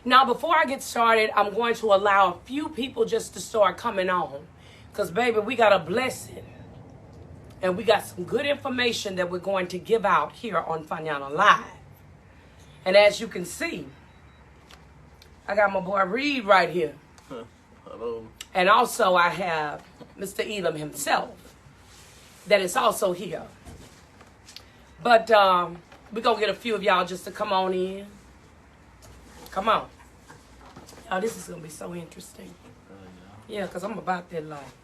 Now, before I get started, I'm going to allow a few people just to start coming on. Because, baby, we got a blessing. And we got some good information that we're going to give out here on Fanyana Live. And as you can see, I got my boy Reed right here. Hello. And also I have Mr. Eleam himself that is also here. But we're going to get a few of y'all just to come on in. Come on. Y'all, this is going to be so interesting. Yeah, because I'm about that life.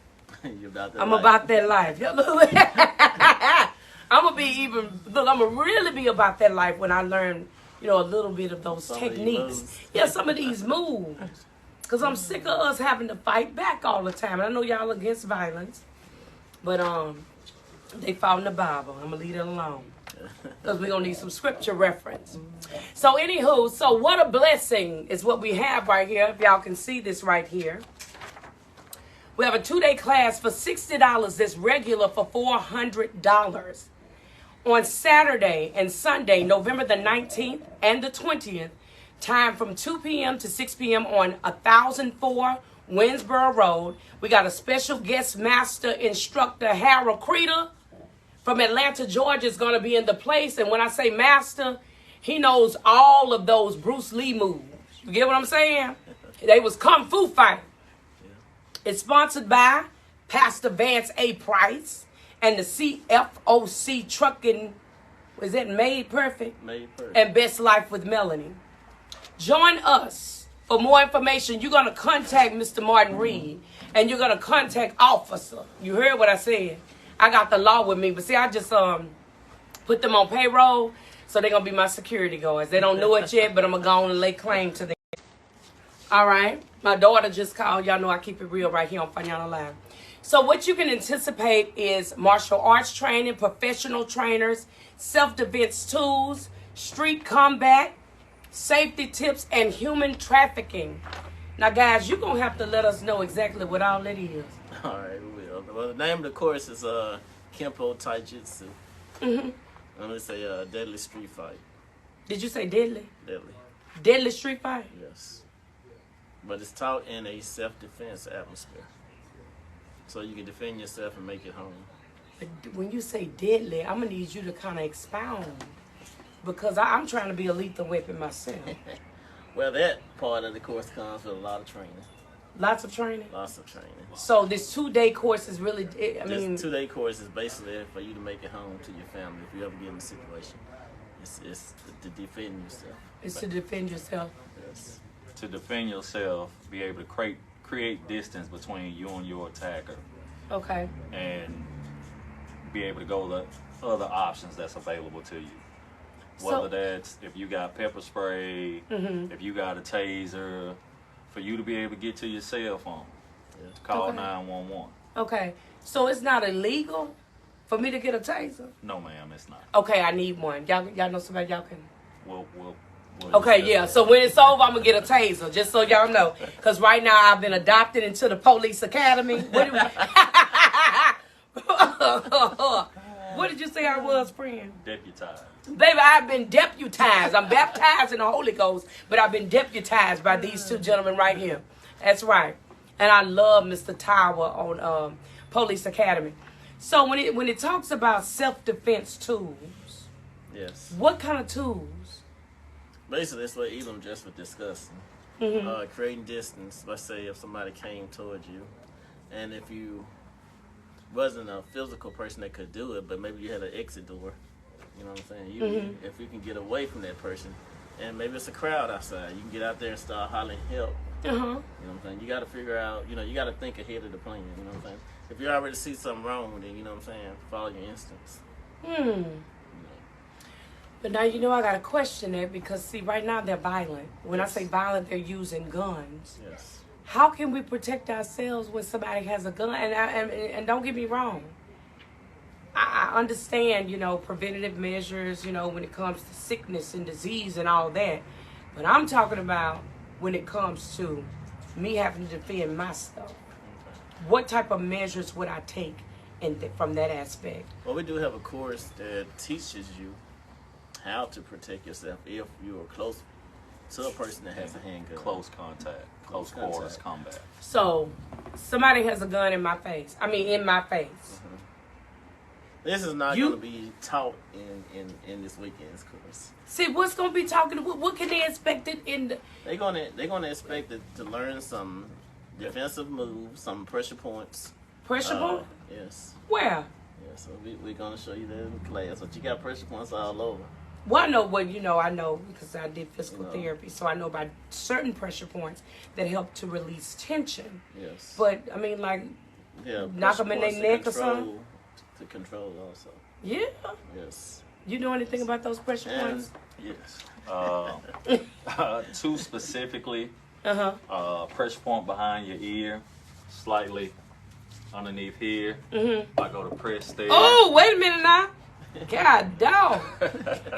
You about that I'm life. about that life. I'm going to be even, look, I'm going to really be about that life when I learn, you know, a little bit of those techniques. Yeah, some of these moves. Because I'm sick of us having to fight back all the time. And I know y'all against violence. But they found the Bible. I'm going to leave it alone. Because we're going to need some scripture reference. So anywho, so what a blessing is what we have right here. If y'all can see this right here. We have a 2-day class for $60 that's regular for $400. On Saturday and Sunday, November the 19th and the 20th, time from 2 p.m. to 6 p.m. on 1004 Winsboro Road. We got a special guest master instructor, Harold Creeder from Atlanta, Georgia, is going to be in the place. And when I say master, he knows all of those Bruce Lee moves. You get what I'm saying? They was kung fu fighting. It's sponsored by Pastor Vance A. Price and the CFOC Trucking, was that Made Perfect? Made Perfect. And Best Life with Melanie. Join us. For more information, you're going to contact Mr. Martin Reed and you're going to contact Officer. You heard what I said. I got the law with me, but see, I just put them on payroll, so they're going to be my security guards. They don't know it yet, but I'm going to go on and lay claim to them. All right. My daughter just called. Y'all know I keep it real right here on Fanyana Live. So what you can anticipate is martial arts training, professional trainers, self-defense tools, street combat, safety tips, and human trafficking. Now, guys, you're going to have to let us know exactly what all that is. All right, we will. Well, the name of the course is Kempo Taijutsu. Mm-hmm. I'm going to say Deadly Street Fight. Did you say deadly? Deadly. Deadly street fight? Yes. But it's taught in a self-defense atmosphere. So you can defend yourself and make it home. But when you say deadly, I'm going to need you to kind of expound. Because I'm trying to be a lethal weapon myself. Well, that part of the course comes with a lot of training. Lots of training? Lots of training. So this 2-day course is really, This 2-day course is basically for you to make it home to your family if you ever get in a situation. It's to defend yourself. It's to defend yourself. Yes. To defend yourself, be able to create distance between you and your attacker. Okay. And be able to go to other options that's available to you. Whether that's if you got pepper spray, if you got a taser, for you to be able to get to your cell phone. Yeah. Call 911. Okay. So it's not illegal for me to get a taser? No, ma'am, it's not. Okay, I need one. Y'all know somebody y'all can... We'll Okay, yeah. So when it's over, I'm going to get a taser, just so y'all know. Because right now I've been adopted into the police academy. What did you say I was, friend? Deputized. Baby, I've been deputized. I'm baptized in the Holy Ghost, but I've been deputized by these two gentlemen right here. That's right. And I love Mr. Tower on Police Academy. So when it talks about self-defense tools, Yes. what kind of tools? Basically, that's what Eleam just was discussing. Creating distance. Let's say if somebody came towards you, and if you wasn't a physical person that could do it, but maybe you had an exit door. You know what I'm saying? If you can get away from that person, and maybe it's a crowd outside, you can get out there and start hollering help. You know what I'm saying? You got to figure out, you got to think ahead of the plan. You know what I'm saying? If you already see something wrong, then, you know what I'm saying, follow your instincts. But now, I got to question that because, see, right now they're violent. When I say violent, they're using guns. Yes. How can we protect ourselves when somebody has a gun? And don't get me wrong. I understand, preventative measures, when it comes to sickness and disease and all that. But I'm talking about when it comes to me having to defend myself. What type of measures would I take from that aspect? Well, we do have a course that teaches you how to protect yourself if you are close to a person that has a handgun. Close contact, close quarters combat. So, somebody has a gun in my face. I mean, in my face. Mm-hmm. This is not going to be taught in this weekend's course. See, what's going to be talking? What can they expect it in? They're gonna expect it to learn some defensive moves, some pressure points. Pressure point? Yes. Where? Yeah, so we're gonna show you that in class. But you got pressure points all over. Well, I know because I did physical therapy, so I know about certain pressure points that help to release tension. Yes. But I mean, like, knock them in their neck or something. To control also. Yeah. Yes. You know anything about those pressure points? Yes. Two specifically. Pressure point behind your ear, slightly underneath here. I go to press there. Oh, wait a minute now. God dog.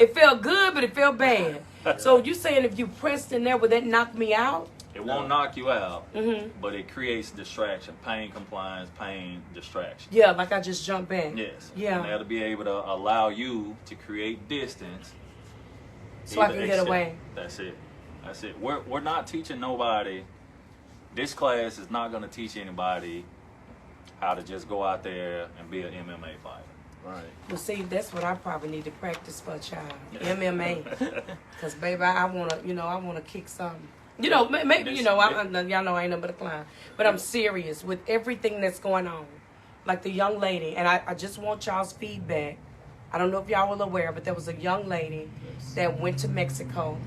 It felt good, but it felt bad. So you saying if you pressed in there, would that knock me out? It won't knock you out, but it creates distraction, pain compliance, pain distraction. Yeah, like I just jumped back. Yes. Yeah. And that'll be able to allow you to create distance. So I can get away. That's it. That's it. We're not teaching nobody. This class is not going to teach anybody how to just go out there and be an MMA fighter. Right. Well, see, that's what I probably need to practice for a child. MMA. Because, baby, I want to kick something. Maybe, y'all know I ain't nothing but a clown. But I'm serious with everything that's going on. Like the young lady, and I just want y'all's feedback. I don't know if y'all were aware, but there was a young lady that went to Mexico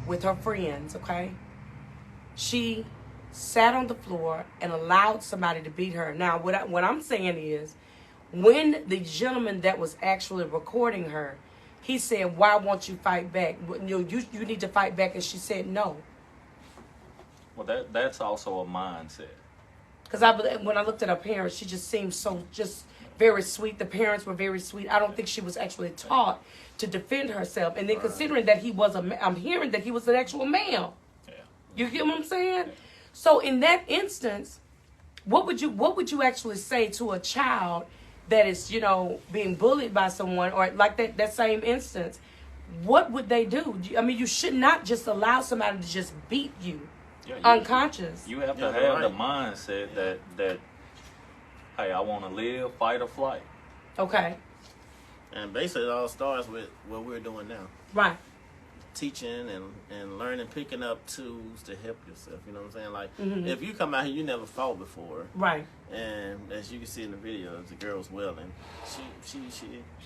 with her friends, okay? She sat on the floor and allowed somebody to beat her. Now, what I'm saying is, when the gentleman that was actually recording her, he said, "Why won't you fight back? You need to fight back," and she said no. Well, that's also a mindset. Because when I looked at her parents, she just seemed just very sweet. The parents were very sweet. I don't think she was actually taught to defend herself. And then considering that I'm hearing that he was an actual male. Yeah. You get what I'm saying? So in that instance, what would you actually say to a child that is, being bullied by someone, or like that same instance? What would they do? I mean, you should not just allow somebody to just beat you. Unconscious. You have to have the mindset that hey, I want to live, fight, or flight. Okay. And basically, it all starts with what we're doing now. Right. Teaching and learning, picking up tools to help yourself. You know what I'm saying? Like, if you come out here, you never fought before. Right. And as you can see in the video, the girl's wailing. She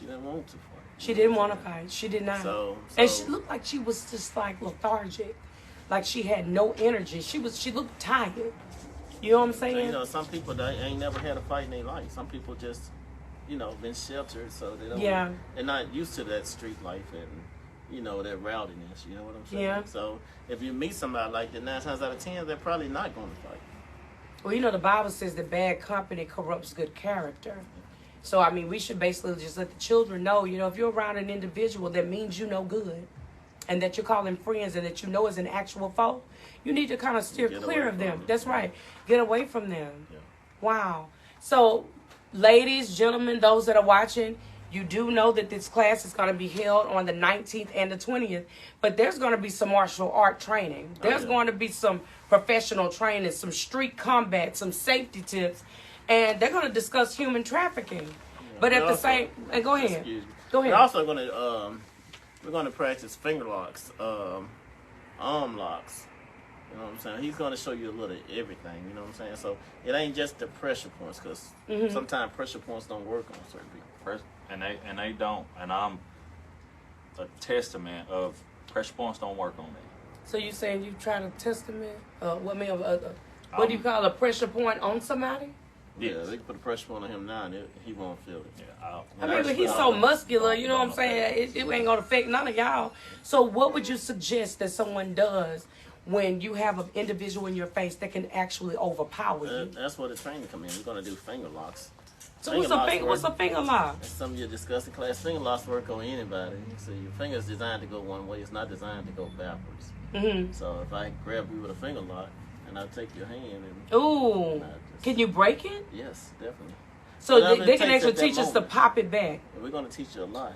didn't want to fight. She didn't want to fight. She did not. And she looked like she was just like lethargic. Like she had no energy. She looked tired. You know what I'm saying? So, some people they ain't never had a fight in their life. Some people just, been sheltered, so they don't. Yeah. They're not used to that street life and, that rowdiness. You know what I'm saying? Yeah. So if you meet somebody like that, 9 times out of 10, they're probably not going to fight. Well, the Bible says that bad company corrupts good character. So I mean, we should basically just let the children know, if you're around an individual that means you no good, and that you're calling friends and that is an actual foe, you need to kind of steer clear of them. That's right. Get away from them. Yeah. Wow. So, ladies, gentlemen, those that are watching, you do know that this class is going to be held on the 19th and the 20th, but there's going to be some martial art training. There's going to be some professional training, some street combat, some safety tips, and they're going to discuss human trafficking. Yeah. But at the same, and go ahead. Go ahead. We're also going to we're going to practice finger locks, arm locks. You know what I'm saying? He's going to show you a little of everything. You know what I'm saying? So it ain't just the pressure points, because sometimes pressure points don't work on certain people. And they don't. And I'm a testament of pressure points don't work on me. So you saying you try to testament? What do you call a pressure point on somebody? Yeah, they can put a pressure point on him now, and he won't feel it. Yeah, I mean, but he's so muscular, you know what I'm saying? It ain't going to affect none of y'all. So what would you suggest that someone does when you have an individual in your face that can actually overpower you? That's where the training come in. We're going to do finger locks. So what's a finger lock? That's something you discuss in class. Finger locks work on anybody. So your finger's designed to go one way. It's not designed to go backwards. So if I grab you with a finger lock, and I take your hand and... Ooh. Can you break it? Yes, definitely. So they can actually teach us to pop it back. And we're going to teach you a lot.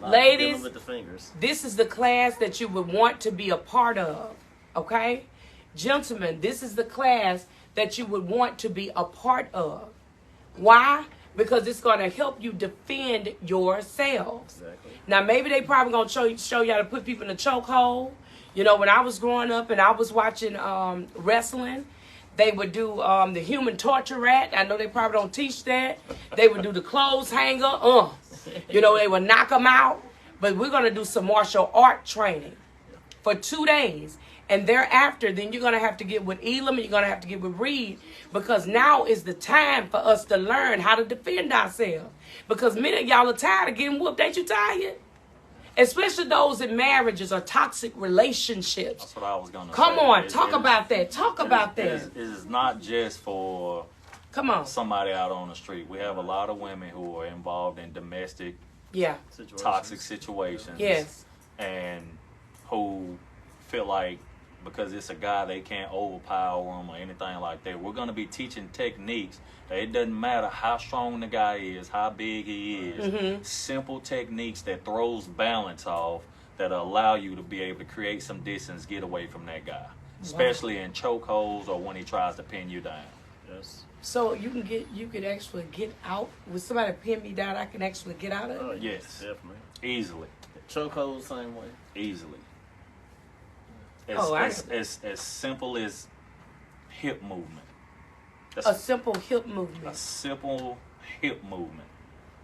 Ladies, dealing with the fingers. this is the class that you would want to be a part of, okay? Gentlemen, this is the class that you would want to be a part of. Why? Because it's going to help you defend yourselves. Exactly. Now, maybe they probably going to show you how to put people in a chokehold. You know, when I was growing up and I was watching wrestling, they would do the human torture rat. I know they probably don't teach that. They would do the clothes hanger. You know, they would knock them out. But we're going to do some martial art training for 2 days. And thereafter, then you're going to have to get with Eleam and you're going to have to get with Reed, because now is the time for us to learn how to defend ourselves. Because many of y'all are tired of getting whooped. Ain't you tired? Especially those in marriages or toxic relationships. That's what I was going to say. Come on, talk about that. Talk about that. It is not just for Come on. somebody out on the street. We have a lot of women who are involved in domestic, Yeah. toxic situations. Yes. And who feel like because it's a guy, they can't overpower him or anything like that. We're going to be teaching techniques that it doesn't matter how strong the guy is, how big he is. Simple techniques that throws balance off that allow you to be able to create some distance, get away from that guy. Especially in chokeholds or when he tries to pin you down. Yes. So you can actually get out with somebody pin me down. I can actually get out of it. Yes. Definitely. Easily. Chokehold, same way. Easily. As simple as hip movement. A simple hip movement. A simple hip movement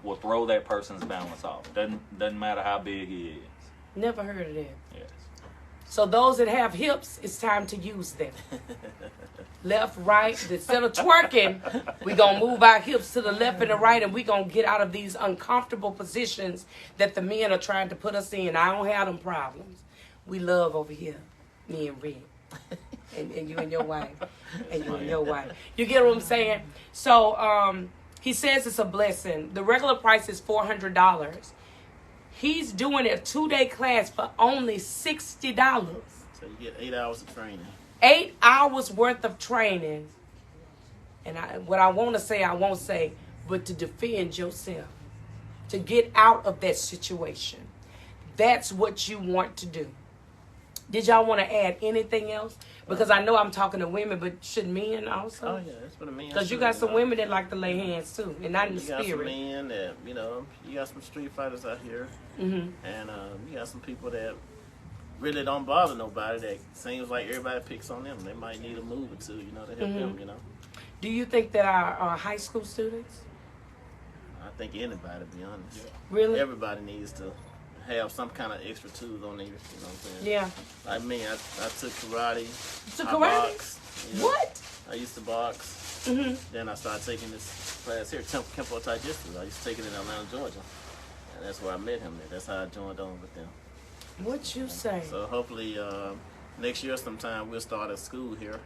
will throw that person's balance off. Doesn't matter how big he is. Never heard of that. Yes. So those that have hips, it's time to use them. Left, right. Instead of twerking, we're going to move our hips to the left and the right, and we're going to get out of these uncomfortable positions that the men are trying to put us in. I don't have them problems. We love over here, me and Red. And you and your wife. And you and your wife. You get what I'm saying? So he says it's a blessing. The regular price is $400. He's doing a 2-day class for only $60. So you get 8 hours of training. 8 hours worth of training. And what I want to say, I won't say, but to defend yourself. To get out of that situation. That's what you want to do. Did y'all want to add anything else? Because I know I'm talking to women, but should men also? Oh, yeah, that's what the men. Because you got some women that like to lay hands too, and not in the You got some spirit. men that, you got some street fighters out here. And you got some people that really don't bother nobody. That seems like everybody picks on them. They might need a move or two, to help them, Do you think that our high school students? I think anybody, to be honest. Yeah. Really? Everybody needs to have some kind of extra tools on there, you know what I'm saying? Yeah. Like me, I took karate. You took I karate? boxed, What? I used to box. Then I started taking this class here, Kempo Taijutsu. I used to take it in Atlanta, Georgia. And that's where I met him. That's how I joined on with them. What you say? So hopefully next year sometime we'll start a school here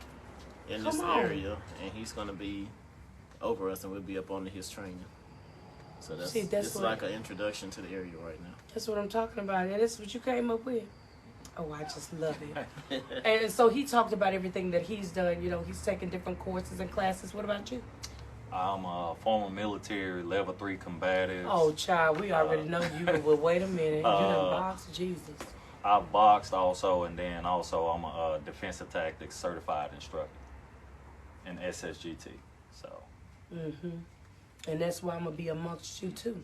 in this Come on. area. And he's going to be over us and we'll be up under his training. So See, that's this is what- like an introduction to the area right now. That's what I'm talking about, and that's what you came up with. Oh, I just love it. And so he talked about everything that he's done. He's taken different courses and classes. What about you? I'm a former military level 3 combative. Oh, child, we already know you. But wait a minute, you done boxed Jesus. I boxed also, and then also I'm a defensive tactics certified instructor in SSGT. So. And that's why I'm gonna be amongst you too.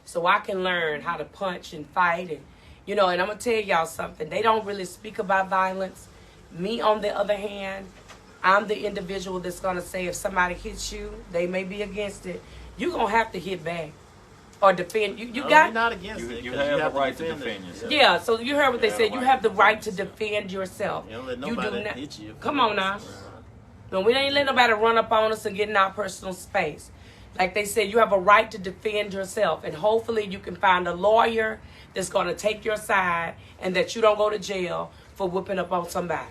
So I can learn how to punch and fight, and and I'm gonna tell y'all something. They don't really speak about violence. Me, on the other hand, I'm the individual that's gonna say if somebody hits you, they may be against it. You're gonna have to hit back or defend. You No, got you're not against it. You 'cause have the right to defend defend it. yourself. Yeah. So you heard what they Yeah, said. You right have the to right to defend defend yourself. You don't let You nobody do not. hit you. Come on now. No, we ain't let nobody run up on us and get in our personal space. Like they said, you have a right to defend yourself. And hopefully you can find a lawyer that's going to take your side and that you don't go to jail for whipping up on somebody.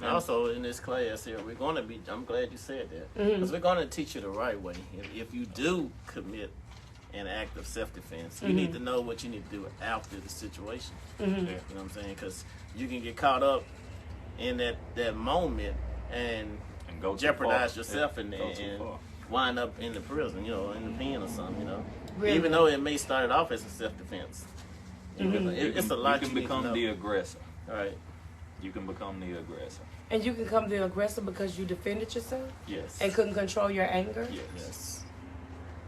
And also in this class here, we're going to be, I'm glad you said that, because we're going to teach you the right way. If you do commit an act of self-defense, you need to know what you need to do after the situation. You know what I'm saying? Because you can get caught up in that moment and go too jeopardize far. yourself Yeah, in there go too and far. wind up in the prison, in the pen or something, Really? Even though it may start off as a self-defense. It's a lot. You can become the aggressor. All right. You can become the aggressor. And you can become the aggressor because you defended yourself? Yes. And couldn't control your anger? Yes.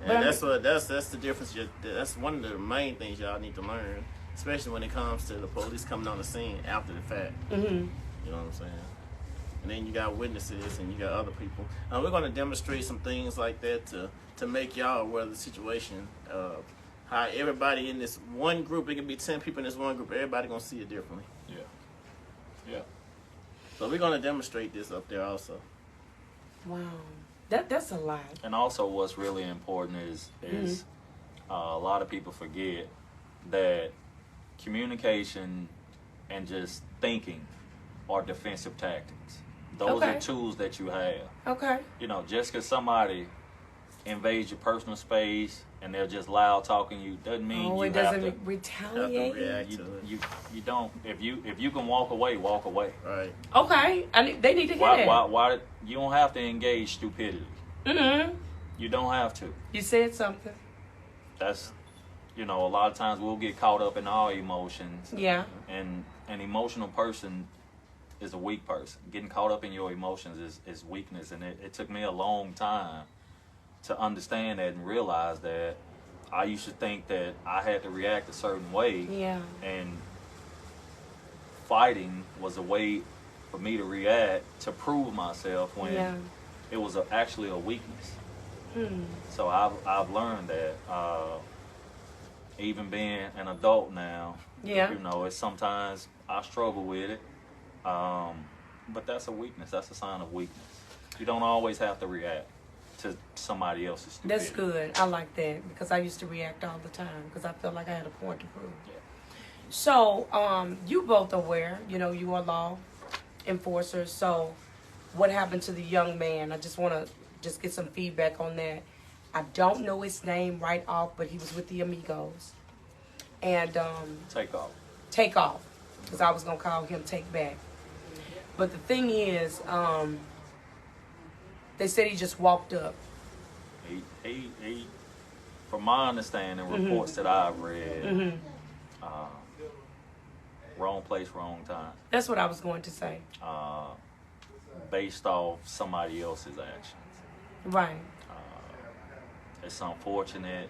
And But that's the difference. That's one of the main things y'all need to learn, especially when it comes to the police coming on the scene after the fact. Mm-hmm. You know what I'm saying? And then you got witnesses and you got other people. We're going to demonstrate some things like that to make y'all aware of the situation. How everybody in this one group, it can be 10 people in this one group, everybody going to see it differently. Yeah. So we're going to demonstrate this up there also. Wow. That's a lot. And also what's really important is a lot of people forget that communication and just thinking are defensive tactics. Those Okay. are tools that you have. Okay. Just because somebody invades your personal space and they're just loud talking you doesn't mean you it have doesn't to retaliate. react to it. you don't if you can walk away. Right. Okay. They need to hear that. Why you don't have to engage stupidity. Mm-hmm. You don't have to. You said something. That's a lot of times we'll get caught up in our emotions. Yeah. And an emotional person is a weak person. Getting caught up in your emotions is weakness. And it took me a long time to understand that and realize that I used to think that I had to react a certain way. Yeah. And fighting was a way for me to react to prove myself when it was actually a weakness. So I've learned that even being an adult now, it's sometimes I struggle with it. But that's a weakness. That's a sign of weakness. You don't always have to react to somebody else's stupidity. That's good. I like that because I used to react all the time because I felt like I had a point to prove. Yeah. So, you both aware, you are law enforcers. So, what happened to the young man? I just want to get some feedback on that. I don't know his name right off, but he was with the Amigos. And Take off, because I was going to call him Take Back. But the thing is, they said he just walked up. He from my understanding, reports that I've read, wrong place, wrong time. That's what I was going to say. Based off somebody else's actions. Right. It's unfortunate.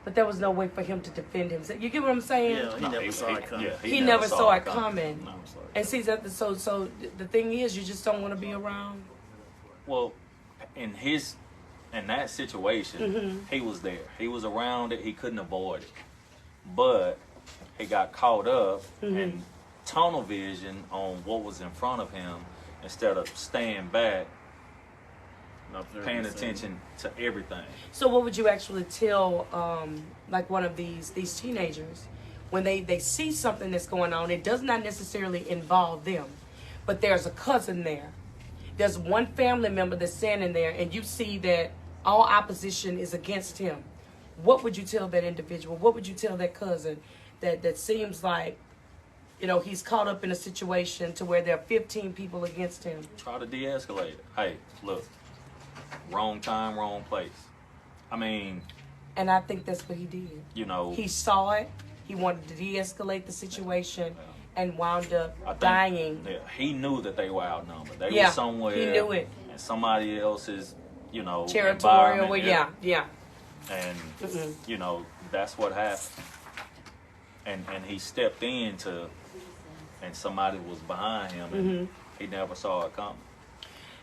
But there was no way for him to defend himself. You get what I'm saying? Yeah, he never saw it coming. He never saw it coming. No, I'm sorry. And see that so the thing is, you just don't want to be around. Well, in that situation, he was there. He was around it. He couldn't avoid it. But he got caught up in tunnel vision on what was in front of him instead of staying back, paying attention to everything. So what would you actually tell like one of these teenagers when they see something that's going on? It does not necessarily involve them, but there's a cousin there. There's one family member that's standing there, and you see that all opposition is against him. What would you tell that individual? What would you tell that cousin that seems like, he's caught up in a situation to where there are 15 people against him? Try to de-escalate it. Hey, look, wrong time, wrong place. I mean... And I think that's what he did. He saw it. He wanted to de-escalate the situation and wound up dying. Yeah, he knew that they were outnumbered. They were somewhere. He knew it. And somebody else's, territorial. environment. Yeah. And, that's what happened. And he stepped into, and somebody was behind him, and he never saw it coming.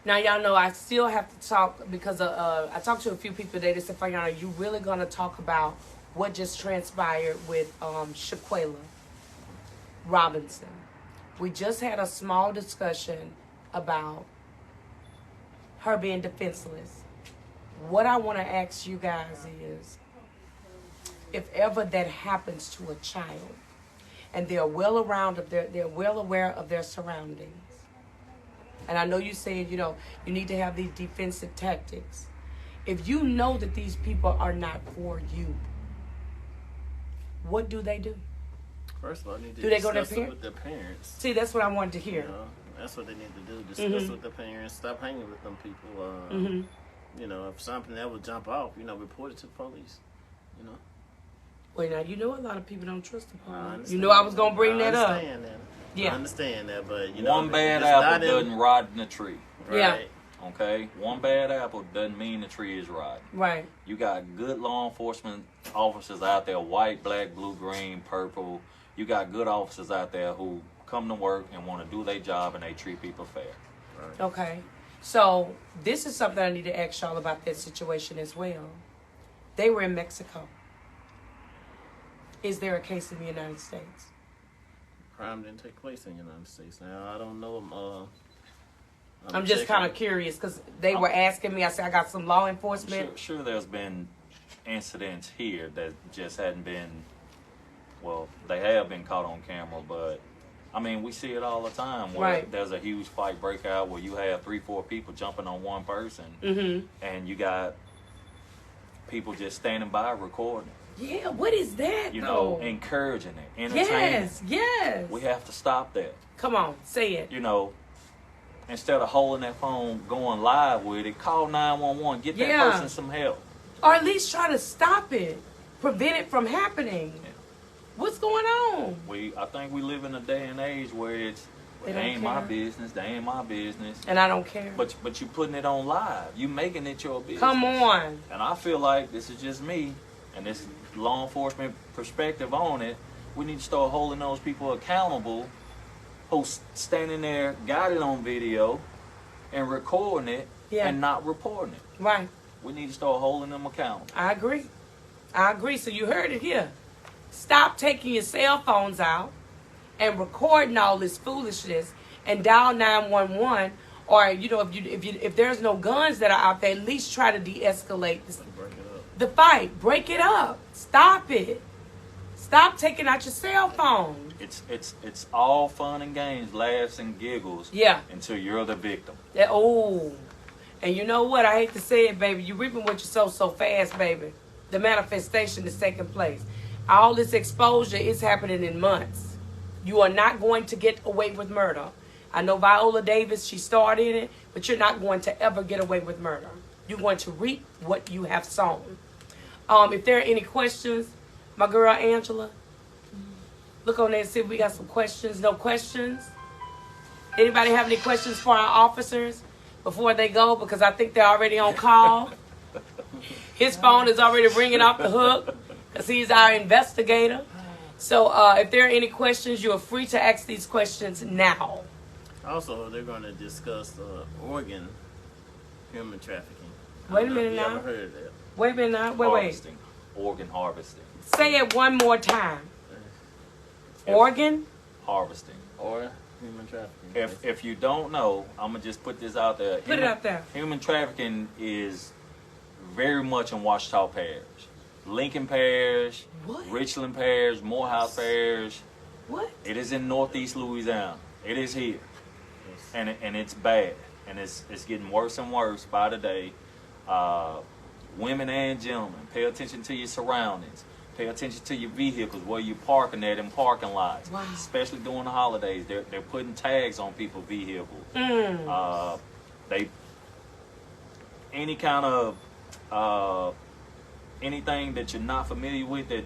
Now, y'all know I still have to talk because I talked to a few people today. They said, Fayana, are you really going to talk about what just transpired with Shaquella Robinson? We just had a small discussion about her being defenseless. What I want to ask you guys is, if ever that happens to a child, and they're well aware of their surroundings, and I know you said, you need to have these defensive tactics. If you know that these people are not for you, what do they do? First of all, I need to do they go to discuss it with their parents. See, that's what I wanted to hear. That's what they need to do. Discuss with the parents. Stop hanging with them people. You know, if something ever jump off, you know, report it to the police. You know. Well, now you know a lot of people don't trust the police. You understand know I was gonna bring that up. I understand that. Yeah. I understand that, but you know, one bad apple doesn't rot in the tree. Right. Yeah. Okay, one bad apple doesn't mean the tree is rotten. Right. You got good law enforcement officers out there, white, black, blue, green, purple. You got good officers out there who come to work and want to do their job and they treat people fair. Right. Okay. So this is something I need to ask y'all about that situation as well. They were in Mexico. Is there a case in the United States? Crime didn't take place in the United States. Now I don't know. I'm just kind of curious because they were asking me. I said I got some law enforcement. Sure, there's been incidents here that just hadn't been. Well, they have been caught on camera, but I mean, we see it all the time where there's a huge fight breakout where you have 3-4 people jumping on one person, and you got people just standing by recording. Yeah, what is that? You know, encouraging it, entertaining. Yes. We have to stop that. Come on, say it. You know, instead of holding that phone, going live with it, call 911, get that person some help, or at least try to stop it, prevent it from happening. Yeah. What's going on? I think we live in a day and age where it's they ain't my business, they ain't my business, and I don't care. But you putting it on live, you making it your business. Come on. And I feel like this is just me, and this law enforcement perspective on it. We need to start holding those people accountable who's standing there, got it on video, and recording it, and not reporting it. Right. We need to start holding them accountable. I agree. So you heard it here. Stop taking your cell phones out and recording all this foolishness and dial 911. Or if there's no guns that are out there, at least try to de-escalate the fight. Break it up. Stop it. Stop taking out your cell phone. It's all fun and games, laughs and giggles. Yeah. Until you're the victim. And you know what? I hate to say it, baby. You're reaping what you sow so fast, baby. The manifestation is taking place. All this exposure is happening in months. You are not going to get away with murder. I know Viola Davis, she starred in it, but you're not going to ever get away with murder. You're going to reap what you have sown. If there are any questions, my girl Angela, look on there and see if we got some questions. No questions? Anybody have any questions for our officers before they go? Because I think they're already on call. His phone is already ringing off the hook because he's our investigator. So if there are any questions, you are free to ask these questions now. Also, they're going to discuss organ human trafficking. Wait a minute now. You ever heard of that? Wait a minute now. Wait. Organ harvesting. Say it one more time. Organ harvesting. Or human trafficking. If you don't know, I'm going to just put this out there. Put it out there. Human trafficking is very much in Ouachita Parish. Lincoln Parish, Richland Parish, Morehouse Parish. What? It is in Northeast Louisiana. It is here. Yes. And it's bad. And it's getting worse and worse by the day. Women and gentlemen, pay attention to your surroundings. Pay attention to your vehicles, where you're parking at in parking lots. Wow. Especially during the holidays. They're putting tags on people's vehicles. Any kind of anything that you're not familiar with that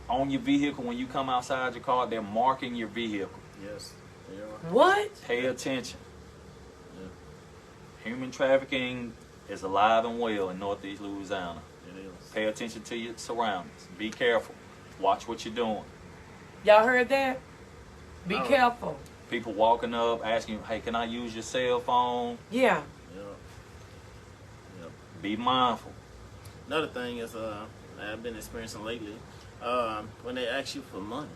on your vehicle, when you come outside your car, they're marking your vehicle. Yes. What? Pay attention. Yeah. Human trafficking is alive and well in Northeast Louisiana. It is. Pay attention to your surroundings. Be careful. Watch what you're doing. Y'all heard that? Be careful. People walking up asking you, hey, can I use your cell phone? Yeah. Be mindful. Another thing is I've been experiencing lately, when they ask you for money.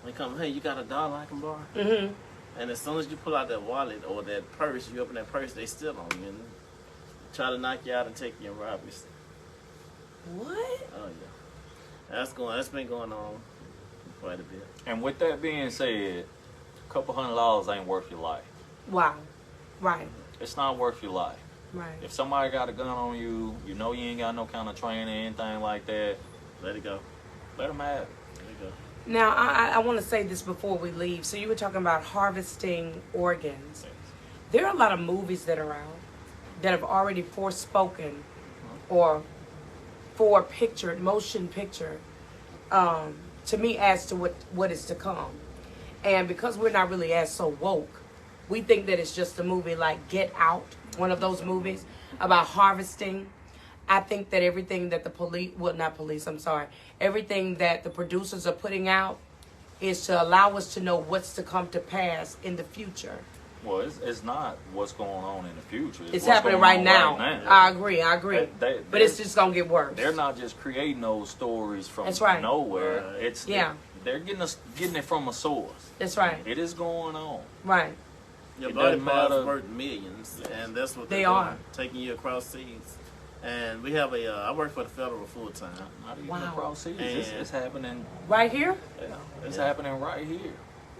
They come, hey, you got $1 I can borrow? Mm-hmm. And as soon as you pull out that wallet or that purse, you open that purse, they steal on you and try to knock you out and take you and rob you. What? Oh yeah, that's been going on quite a bit. And with that being said, a couple $100 ain't worth your life. Wow. Right. It's not worth your life. Right. If somebody got a gun on you, you ain't got no kind of training or anything like that, let it go. Let them have it. Let it go. Now, I want to say this before we leave. So you were talking about harvesting organs. There are a lot of movies that are out that have already forespoken or motion picture, to me as to what is to come. And because we're not really as so woke, we think that it's just a movie like Get Out, one of those movies about harvesting. I think that everything that everything that the producers are putting out is to allow us to know what's to come to pass in the future. Well, it's not what's going on in the future. It's happening right now. I agree. But it's just going to get worse. They're not just creating those stories from nowhere. It's they're getting it from a source. That's right. It is going on. Right. Your body parts worth millions, and that's what they are doing, taking you across seas. And we have I work for the federal full time. Not even across seas. It's happening right here. Yeah, it's happening right here.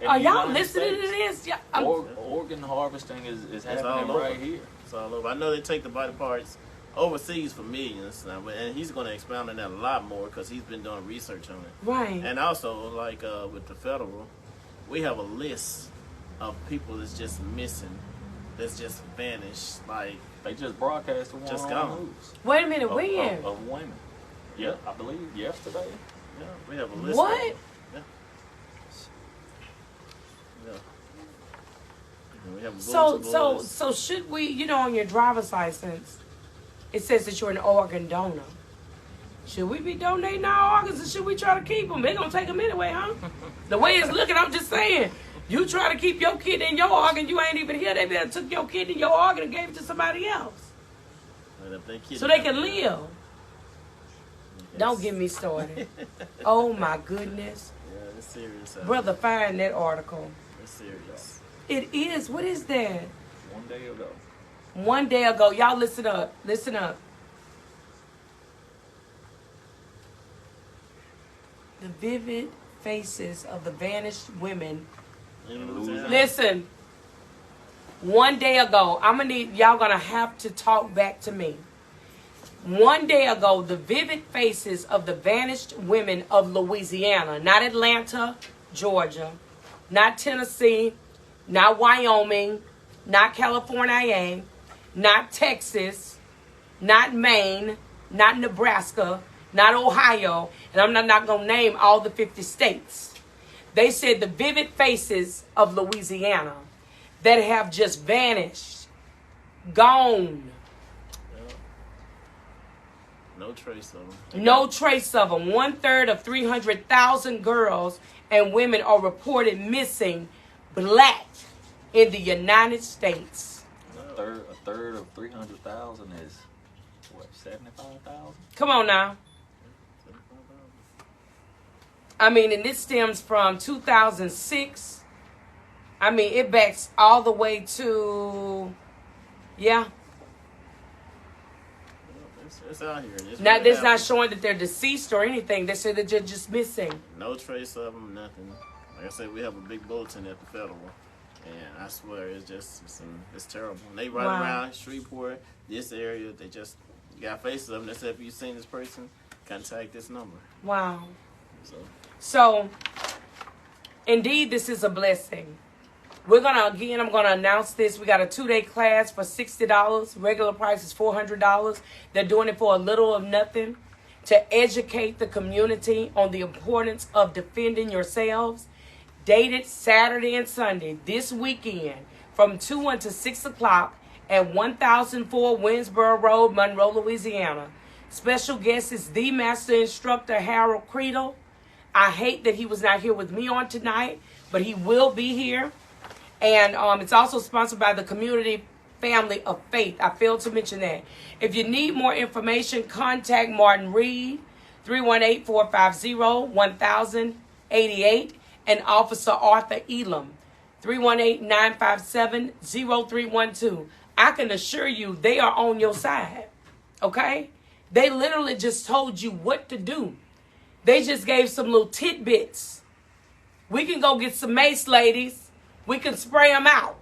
Are y'all listening to this? Yeah. Organ harvesting is happening right here. It's all over. I know they take the body parts overseas for millions, and he's going to expound on that a lot more because he's been doing research on it. Right. And also, like with the federal, we have a list of people that's just missing, that's just vanished. Like they just broadcast the one just on gone. the news. Wait a minute, when? Of women. Yeah, I believe yesterday. Yeah, we have a list. What? So should we, on your driver's license, it says that you're an organ donor. Should we be donating our organs, or should we try to keep them? They're going to take them anyway, huh? The way it's looking, I'm just saying. You try to keep your kidney in your organ, you ain't even here. They better took your kidney in your organ and gave it to somebody else. So they can live. Yes. Don't get me started. Oh, my goodness. Yeah, it's serious. Brother, find that article. It's serious. It is. What is that? 1 day ago. 1 day ago. Y'all listen up. Listen up. The vivid faces of the vanished women. Listen. 1 day ago. Y'all gonna have to talk back to me. 1 day ago, the vivid faces of the vanished women of Louisiana, not Atlanta, Georgia, not Tennessee, not Wyoming, not California, not Texas, not Maine, not Nebraska, not Ohio, and I'm not going to name all the 50 states. They said the vivid faces of Louisiana that have just vanished, gone. No trace of them. No trace of them. 1/3 of 300,000 girls and women are reported missing black in the United States. A third of 300,000 is what, 75,000? Come on now. I mean, and this stems from 2006. I mean, it backs all the way to, It's out here. Now, it's not showing that they're deceased or anything. They say that they're just missing. No trace of them, nothing. Like I said, we have a big bulletin at the federal. And I swear, it's terrible. And they run around Shreveport, this area, they just got faces of them. They said, if you've seen this person, contact this number. Wow. So, indeed, this is a blessing. I'm going to announce this. We got a 2-day class for $60. Regular price is $400. They're doing it for a little of nothing to educate the community on the importance of defending yourselves. Dated Saturday and Sunday this weekend from 2 until 6 o'clock at 1004 Winsboro Road, Monroe, Louisiana. Special guest is the master instructor, Harold Creedle. I hate that he was not here with me on tonight, but he will be here. And it's also sponsored by the Community Family of Faith. I failed to mention that. If you need more information, contact Martin Reed, 318-450-1088, and Officer Arthur Eleam, 318-957-0312. I can assure you they are on your side, okay? They literally just told you what to do. They just gave some little tidbits. We can go get some mace, ladies. We can spray them out.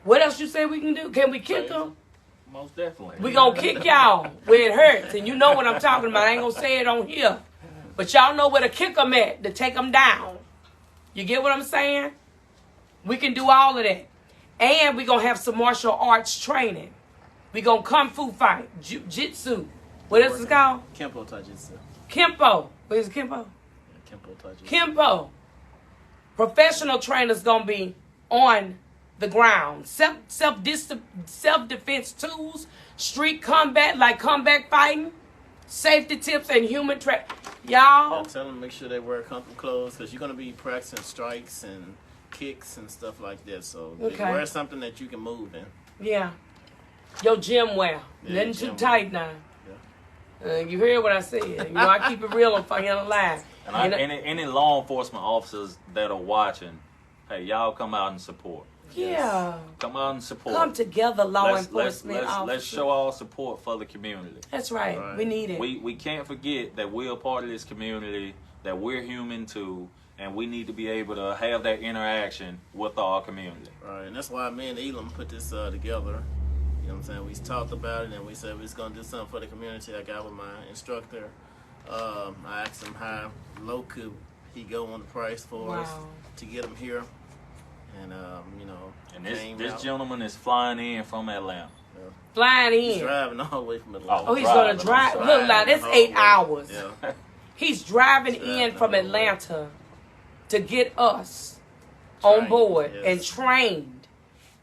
What else you say we can do? Can we kick them? Most definitely. We gonna kick y'all where it hurts. And you know what I'm talking about. I ain't gonna say it on here. But y'all know where to kick them at to take them down. You get what I'm saying? We can do all of that. And we're going to have some martial arts training. We're going to kung fu fight, jiu-jitsu. What is it called? Kempo Taijutsu. Kempo. What is it, Kempo? Kempo Taijutsu. Kempo. Professional trainers going to be on the ground. Self-defense tools, street combat, like combat fighting, safety tips, and human Y'all. Yeah, tell them to make sure they wear comfortable clothes because you're going to be practicing strikes and kicks and stuff like that. So wear something that you can move in. Yeah. Your gym wear. Yeah, Nothing too tight now. Yeah. You hear what I said. You know, I keep it real on fucking alive. And any law enforcement officers that are watching, hey, y'all come out and support. Yeah. Come out and support. Come together, law enforcement officers. Let's show our support for the community. That's right. We need it. We can't forget that we're a part of this community, that we're human too, and we need to be able to have that interaction with our community. Right, and that's why me and Eleam put this together. You know what I'm saying? We talked about it, and we said we was going to do something for the community. I got with my instructor. I asked him how low could he go on the price for us to get him here. And, you know. And this gentleman is flying in from Atlanta. Yeah. Flying in. He's driving all the way from Atlanta. Oh, he's going to drive. Look, now, that's 8 hours. Yeah. He's driving in from Atlanta to get us on board and trained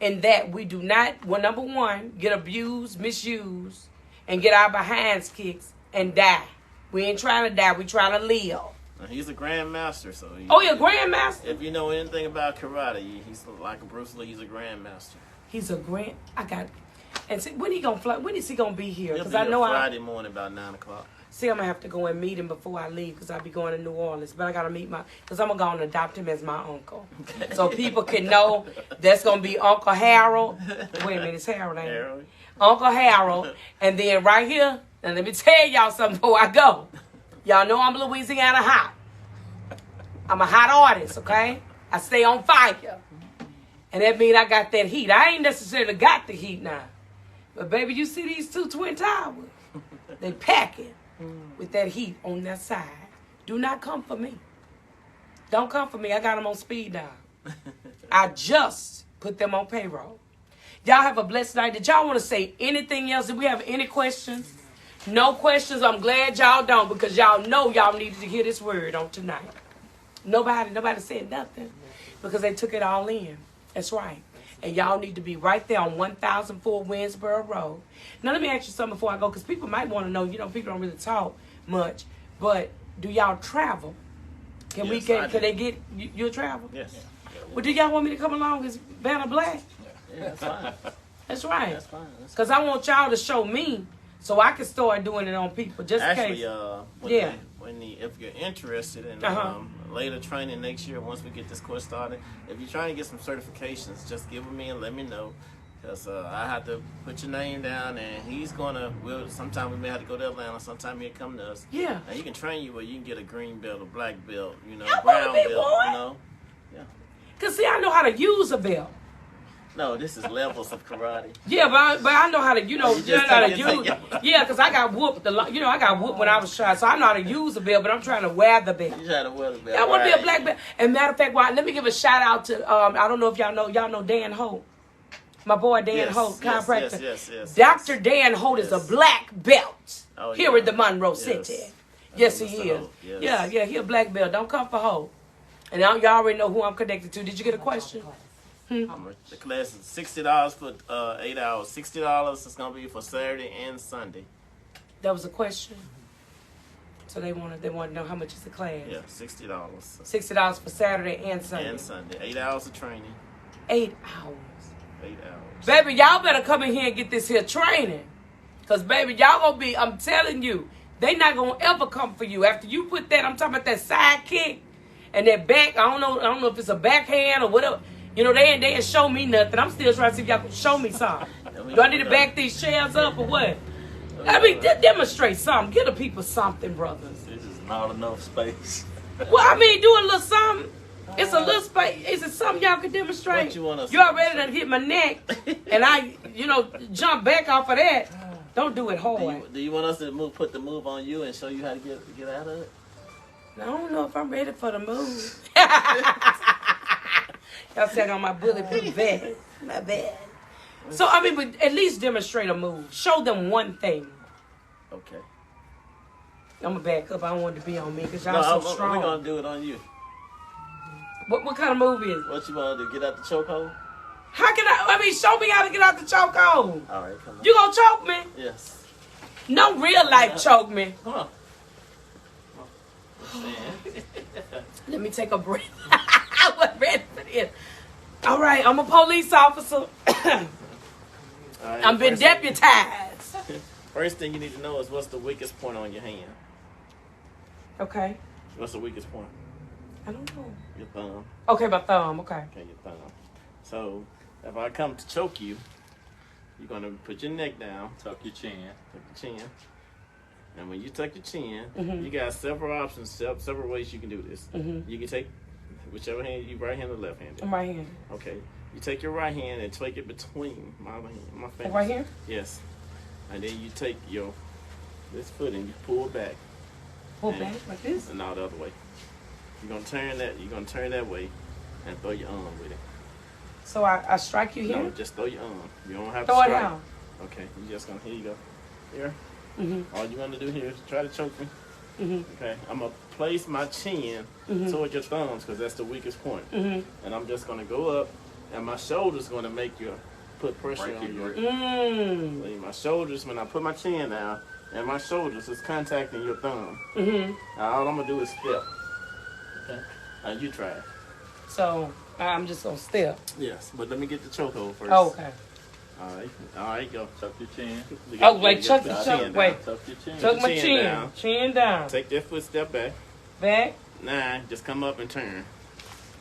in that we do not, well, number one, get abused, misused, and get our behinds kicked and die. We ain't trying to die. We trying to live. He's a grandmaster, so. You're a grandmaster? If you know anything about karate, he's like Bruce Lee. He's a grandmaster. He's a and see, when he gonna fly? When is he gonna be here? Because I know Friday morning about 9 o'clock. See, I'm gonna have to go and meet him before I leave because I'll be going to New Orleans. But I gotta meet because I'm gonna go and adopt him as my uncle, so people can know that's gonna be Uncle Harold. Wait a minute, it's Harold, ain't it? Uncle Harold, and then right here, and let me tell y'all something before I go. Y'all know I'm Louisiana hot. I'm a hot artist, okay? I stay on fire. And that means I got that heat. I ain't necessarily got the heat now. But, baby, you see these two Twin Towers? They packing with that heat on that side. Do not come for me. Don't come for me. I got them on speed dial. I just put them on payroll. Y'all have a blessed night. Did y'all want to say anything else? Did we have any questions? No questions. I'm glad y'all don't because y'all know y'all needed to hear this word on tonight. Nobody said nothing because they took it all in. That's right. And y'all need to be right there on 1004 Winsboro Road. Now, let me ask you something before I go because people might want to know, people don't really talk much, but do y'all travel? Can they get, you'll travel? Yes. Well, do y'all want me to come along as Banner Black? Yeah, that's fine. That's right. That's fine. Because I want y'all to show me so I can start doing it on people just in case. If you're interested in later training next year, once we get this course started, if you're trying to get some certifications, just give me and let me know. Because I have to put your name down, and he's going to, sometime we may have to go to Atlanta, sometime he'll come to us. Yeah. And he can train you where you can get a green belt, a black belt, I brown be, belt, boy. Yeah. Because, see, I know how to use a belt. No, this is levels of karate. Yeah, but I know how to, Yeah, because I got whooped I got whooped when I was trying, so I know how to use a belt, but I'm trying to wear the belt. You trying to wear the belt. I want to be a black belt. And matter of fact, let me give a shout out to, I don't know if y'all know Dan Holt. My boy Dan Holt, chiropractor. Yes. Dr. Dan Holt is a black belt here in the Monroe City. Yes, he is. Yeah, he a black belt. Don't come for Holt. And y'all already know who I'm connected to. Did you get a question? The class is $60 for 8 hours. $60 is gonna be for Saturday and Sunday. That was a question. So they want to know how much is the class. Yeah, $60. $60 for Saturday and Sunday. And Sunday, 8 hours of training. 8 hours. 8 hours. Baby, y'all better come in here and get this here training, cause baby, y'all gonna be. I'm telling you, they not gonna ever come for you after you put that. I'm talking about that side kick and that back. I don't know if it's a backhand or whatever. They ain't show me nothing. I'm still trying to see if y'all can show me something. Do I need to back these chairs up or what? I mean, demonstrate something. Give the people something, brothers. This is not enough space. Well, I mean, do a little something. It's a little space. Is it something y'all can demonstrate? What you want us you already done hit my neck, and I, jump back off of that. Don't do it hard. Do you want us to put the move on you and show you how to get out of it? I don't know if I'm ready for the move. Y'all say I got my bulletproof vest. My bad. So, I mean, but at least demonstrate a move. Show them one thing. Okay. I'm going to back up. I don't want it to be on me because y'all so strong. We're going to do it on you. What kind of move is it? What you want to do? Get out the chokehold? How can I mean, show me how to get out the chokehold. All right, come on. You going to choke me? Yes. No real life choke me. Come on. Let me take a breath. I wasn't ready for this. All right, I'm a police officer. Right, I'm been deputized. First thing you need to know is what's the weakest point on your hand. Okay. What's the weakest point? I don't know. Your thumb. Okay, my thumb. Okay. Okay, your thumb. So if I come to choke you, you're gonna put your neck down, Tuck your chin. tuck your chin, and when you tuck your chin, you got several options, several ways you can do this. You can take whichever hand, you right hand or left hand. I'm right handed. Okay. You take your right hand and take it between my fingers. Right here? Yes. And then you take this foot and you pull it back. Pull back like this? And now the other way. You're gonna turn that way and throw your arm with it. So I strike you here? No, just throw your arm. You don't have throw to strike. it down. Okay, you just gonna, here you go. Here. Mm-hmm. All you're gonna do here is try to choke me. Mm-hmm. Okay, I'm gonna place my chin toward your thumbs because that's the weakest point. And I'm just gonna go up, and my shoulders gonna make you put pressure on your. See, my shoulders, when I put my chin down, and my shoulders is contacting your thumb. Now all I'm gonna do is step. Okay, now you try it. So I'm just gonna step. Yes, but let me get the chokehold first. Oh, okay. All right, go. Tuck your chin. Oh, wait, chuck the chin chuck. Wait, Tuck your chin. chuck my chin chin. down. Chin down. Take that foot step back. Back. Nah, just come up and turn.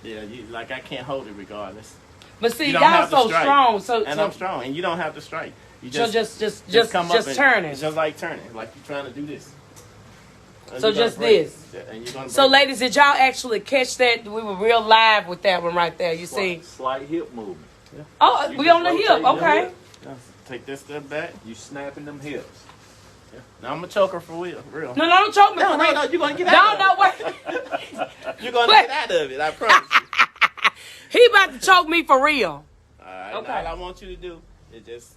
Yeah, like I can't hold it regardless. But see, You don't y'all have to so strike. strong. So I'm strong, and you don't have to strike. You so just come up and turning. It's just like turning, like you're trying to do this. And So you're gonna just break. this. Yeah, and you're gonna So, break. ladies, did y'all actually catch that? We were real live with that one right there. You see? Slight hip movement. Oh, You we just on the hip. rotate your Okay. hip. Yeah, take this step back. You snapping them hips. Yeah. Now I'm a choker for real. No, don't choke me. No, for real. you're gonna get out. No, wait. You're gonna get out of it. I promise you. He about to choke me for real. All right. Okay. Now all I want you to do is just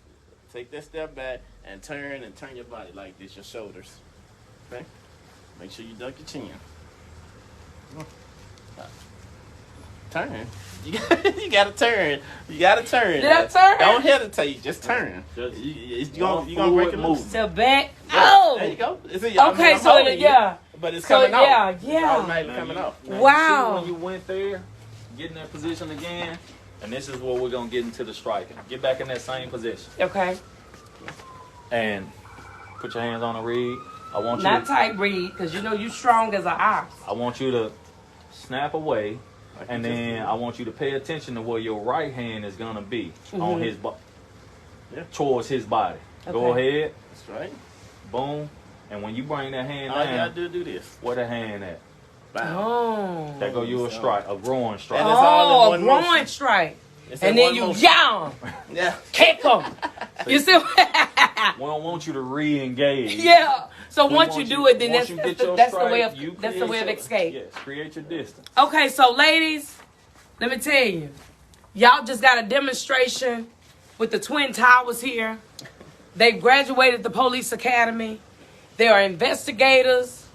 take that step back and turn your body like this, your shoulders. Okay. Make sure you duck your chin. Turn. You gotta turn. You gotta turn. Did I turn? Don't hesitate. Just turn. Just You're gonna break it loose. So back. Oh. There you go. Okay, I'm so holding you, yeah. but it's So, coming out. yeah, It's yeah. automatically coming out. Now, Wow. You see when you went there, get in that position again, and this is where we're gonna get into the striking. Get back in that same position Okay. and put your hands on the reed. I want you. Not to, tight, Reed, because you know you strong as an ox. I want you to snap away, Like and you just then did. I want you to pay attention to where your right hand is gonna be on his Yeah. towards his body. Go Okay. ahead, That's right. boom, and when you bring that hand All you gotta down, do this. where the hand at? Bow. Oh. That go you a strike, a groin strike. And it's all Oh, in a one groin motion. strike. It's in And then one you motion. young. Yeah. Kick him. You see? We don't want you to re-engage. Yeah. So We once want you do it, then once that's you get your that's the way strike, of you that's the way of create escape. Yes, create your distance. Okay, so ladies, let me tell you, y'all just got a demonstration with the Twin Towers here. They've graduated the police academy. They are investigators.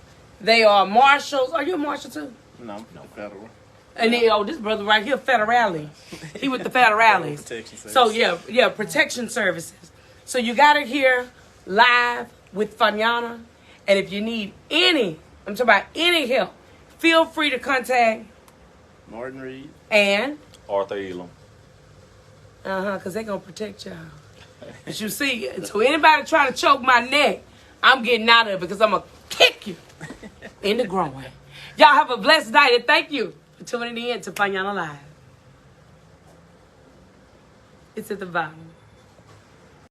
They are marshals. Are you a marshal too? No, federal. And then, oh, this brother right here, federale. He with the federales. Protection service. So yeah, protection services. So you got it here live with Fanyana. And if you need any, I'm talking about any help, feel free to contact Martin Reed. and Arthur Elam. because they're going to protect y'all. But you see, so anybody trying to choke my neck, I'm getting out of it because I'm going to kick you in the groin. Y'all have a blessed night, and thank you for tuning in to Fanyana Live. It's at the bottom.